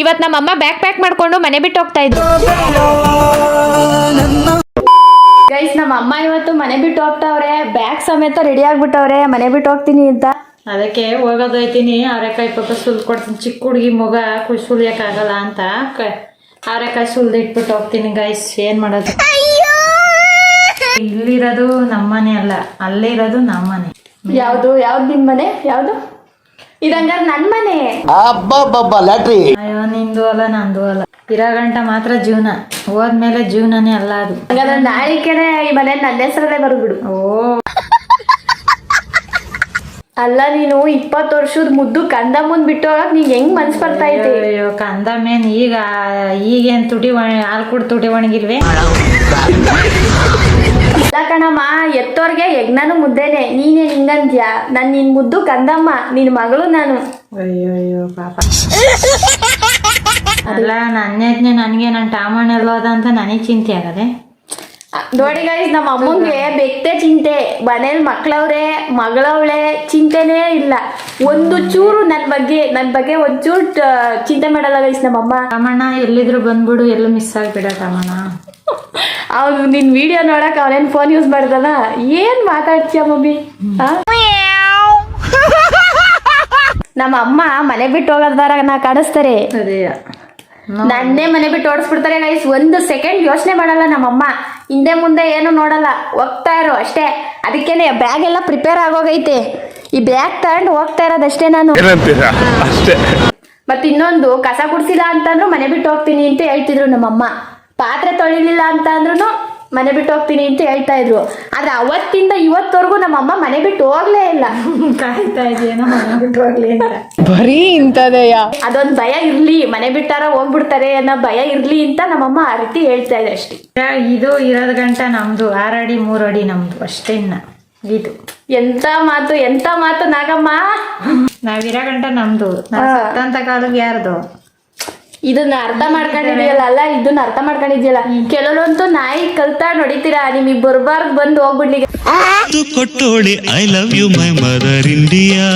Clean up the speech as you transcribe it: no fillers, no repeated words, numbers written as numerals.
ಇವತ್ತು ನಮ್ಮಮ್ಮ bag pack ಮಾಡ್ಕೊಂಡು ಮನೆ ಬಿಟ್ಟು ಹೋಗ್ತಾ ಇದ್ರು. ಗೈಸ್ ನಮ್ಮ ಅಮ್ಮ ಇವತ್ತು ಮನೆ ಬಿಟ್ಟು ಹೋಗ್ತಾವ್ರೆ, ಬ್ಯಾಗ್ ಸಮೇತ ರೆಡಿ ಆಗ್ಬಿಟ್ಟವ್ರೆ ಮನೆ ಬಿಟ್ಟು ಹೋಗ್ತೀನಿ ಅಂತ. ಅದಕ್ಕೆ ಹೋಗೋದೈತೀನಿ. ಅವರೆಕಾಯಿ ಪಾಪ ಸುಲ್ದು ಕೊಡ್ತೀನಿ. ಚಿಕ್ಕ ಹುಡುಗಿ ಮಗ ಸುಲಿಯೋಕ್ಕಾಗಲ್ಲ ಅಂತ ಅವರೆಕಾಯಿ ಸುಲ್ದು ಇಟ್ಬಿಟ್ಟು ಹೋಗ್ತೀನಿ ಗೈಸ್. ಏನ್ ಮಾಡೋದು, ಇಲ್ಲಿರೋದು ನಮ್ಮನೆ ಅಲ್ಲ, ಅಲ್ಲೇ ಇರೋದು ನಮ್ಮನೆ. ಯಾವ್ದು ನಿನ್ ಮನೆ? ಯಾವ್ದು ಇದಂಗಾರ ನನ್ ಮನೆ. ಅಯ್ಯೋ ನಿಂದು ಅಲ್ಲ ನಂದು ಅಲ್ಲ. ಇರೋ ಗಂಟ ಮಾತ್ರ ಜೀವನ, ಹೋದ್ಮೇಲೆ ಜೀವನನೇ ಅಲ್ಲ ಅದು. ಹಂಗಾದ್ರೆ ನಾಳಿಕೆನೆ ಈ ಮನೆ ನನ್ನ ಹೆಸರಲ್ಲೇ ಬರ್ಬಿಡು. ಓ ಅಲ್ಲ ನೀನು 20 ವರ್ಷದ ಮುದ್ದು ಕಂದ ಮುಂದ್ ಬಿಟ್ಟು ಹೋಗಕ್ ನೀನ್ ಹೆಂಗ್ ಮನ್ಸ್ ಬರ್ತಾ ಐತಿ? ಅಯ್ಯೋ ಕಂದ ಮೇನ್ ಈಗೇನ್ ಹಾಲು ಕುಡ್ ತುಟಿ ಒಣಗಿಲ್ವೇ? ಅಲ್ಲ ಕಣಮ್ಮ, ಎತ್ತೋರ್ಗೆ ಯಜ್ಞಾನು ಮುದ್ದೇನೆ. ನೀನೇ ಹಿಂಗಂತ್ಯಾ? ನಿನ್ ಮುದ್ದು ಕಂದಮ್ಮ, ನಿನ್ ಮಗಳು ನಾನು. ಅಯ್ಯೋ ಪಾಪ. ಅಲ್ಲ ನನ್ನೇ ನನ್ಗೆ ನನ್ ಟಾಮಣ್ಣ ಎಲ್ಲೋದ ಅಂತ ನನಗ್ ಚಿಂತೆ ಆಗದೆ. ನೋಡಿ ಗೈಸ್, ನಮ್ಮ ಅಮ್ಮಂಗೆ ಬೆಕ್ತೆ ಚಿಂತೆ. ಮನೇಲಿ ಮಕ್ಳವ್ರೆ, ಮಗಳವಳೆ, ಚಿಂತೆನೇ ಇಲ್ಲ. ಒಂದು ಚೂರು ನನ್ ಬಗ್ಗೆ ಒಂಚೂರು ಚಿಂತೆ ಮಾಡಲ್ಲ ಗೈಸ್ ನಮ್ಮಮ್ಮ. ಟಾಮಣ್ಣ ಎಲ್ಲಿದ್ರು ಬಂದ್ಬಿಡು, ಎಲ್ಲೂ ಮಿಸ್ ಆಗ್ಬಿಡ ಟಾಮಣ್ಣ. ಅವ್ನು ನಿನ್ ವಿಡಿಯೋ ನೋಡಕ್ ಅವನೇನ್ ಫೋನ್ ಯೂಸ್ ಮಾಡ್ದನ? ಏನ್ ಮಾತಾಡ್ತೀಯ ಮಮ್ಮಿ? ನಮ್ಮ ಅಮ್ಮ ಮನೆ ಬಿಟ್ಟು ಹೋಗೋದಾರ ನಾ ಕಾಣಿಸ್ತಾರೆ. ನನ್ನೇ ಮನೆ ಬಿಟ್ಟು ಓಡಿಸ್ಬಿಡ್ತಾರೆ ಗೈಸ್. 1 ಸೆಕೆಂಡ್ ಯೋಚನೆ ಮಾಡಲ್ಲ ನಮ್ಮಮ್ಮ. ಹಿಂದೆ ಮುಂದೆ ಏನು ನೋಡಲ್ಲ, ಹೋಗ್ತಾ ಇರೋ ಅಷ್ಟೇ. ಅದಕ್ಕೇನೆ ಬ್ಯಾಗ್ ಎಲ್ಲ ಪ್ರಿಪೇರ್ ಆಗೋಗೈತೆ. ಈ ಬ್ಯಾಗ್ ತಗೊಂಡು ಹೋಗ್ತಾ ಇರೋದಷ್ಟೇ ನಾನು. ಮತ್ತೆ ಇನ್ನೊಂದು, ಕಸ ಗುಡ್ಸಿಲ್ಲ ಅಂತಂದ್ರು ಮನೆ ಬಿಟ್ಟು ಹೋಗ್ತೀನಿ ಅಂತ ಹೇಳ್ತಿದ್ರು ನಮ್ಮಮ್ಮ. ಪಾತ್ರೆ ತೊಳಿಲಿಲ್ಲ ಅಂತ ಅಂದ್ರೂ ಮನೆ ಬಿಟ್ಟು ಹೋಗ್ತೀನಿ ಅಂತ ಹೇಳ್ತಾ ಇದ್ರು. ಆದ್ರೆ ಅವತ್ತಿಂದ ಇವತ್ತವರೆಗೂ ನಮ್ಮಮ್ಮ ಮನೆ ಬಿಟ್ಟು ಹೋಗ್ಲೇ ಇಲ್ಲ. ಕಾಯ್ತಾ ಇದೆಯೇನೋ ಮನೆ ಬಿಟ್ಟು ಹೋಗ್ಲಿ ಅಂತ. ಬರೀ ಇಂಥದೆಯ. ಅದೊಂದು ಭಯ ಇರ್ಲಿ, ಮನೆ ಬಿಟ್ಟಾರ ಹೋಗ್ಬಿಡ್ತಾರೆ ಅನ್ನೋ ಭಯ ಇರ್ಲಿ ಅಂತ ನಮ್ಮಮ್ಮ ಆ ರೀತಿ ಹೇಳ್ತಾ ಇದೆ ಅಷ್ಟೇ. ಇದು ಇರೋದ್ ಗಂಟ ನಮ್ದು 6 ಅಡಿ 3 ಅಡಿ ನಮ್ದು ಅಷ್ಟೇ. ಇನ್ನ ಇದು ಎಂತ ಮಾತು ನಾಗಮ್ಮ. ನಾವಿರೋ ಗಂಟ ನಮ್ದು, ಸತ್ತಂತ ಕಾಲಕ್ಕೆ ಯಾರ್ದು? ಇದನ್ನ ಅರ್ಥ ಮಾಡ್ಕೊಂಡಿದ್ಯಲ್ಲ. ಕೆಲವೊಂದು ನಾಯಿ ಕಲ್ತಾ ನೋಡಿತೀರಾ, ನಿಮಗ್ ಬರ್ಬಾರ್ದು ಬಂದು ಹೋಗ್ಬಿಡ್ಲಿ. ಕೊಟ್ಟೋಳಿ I love you my mother India.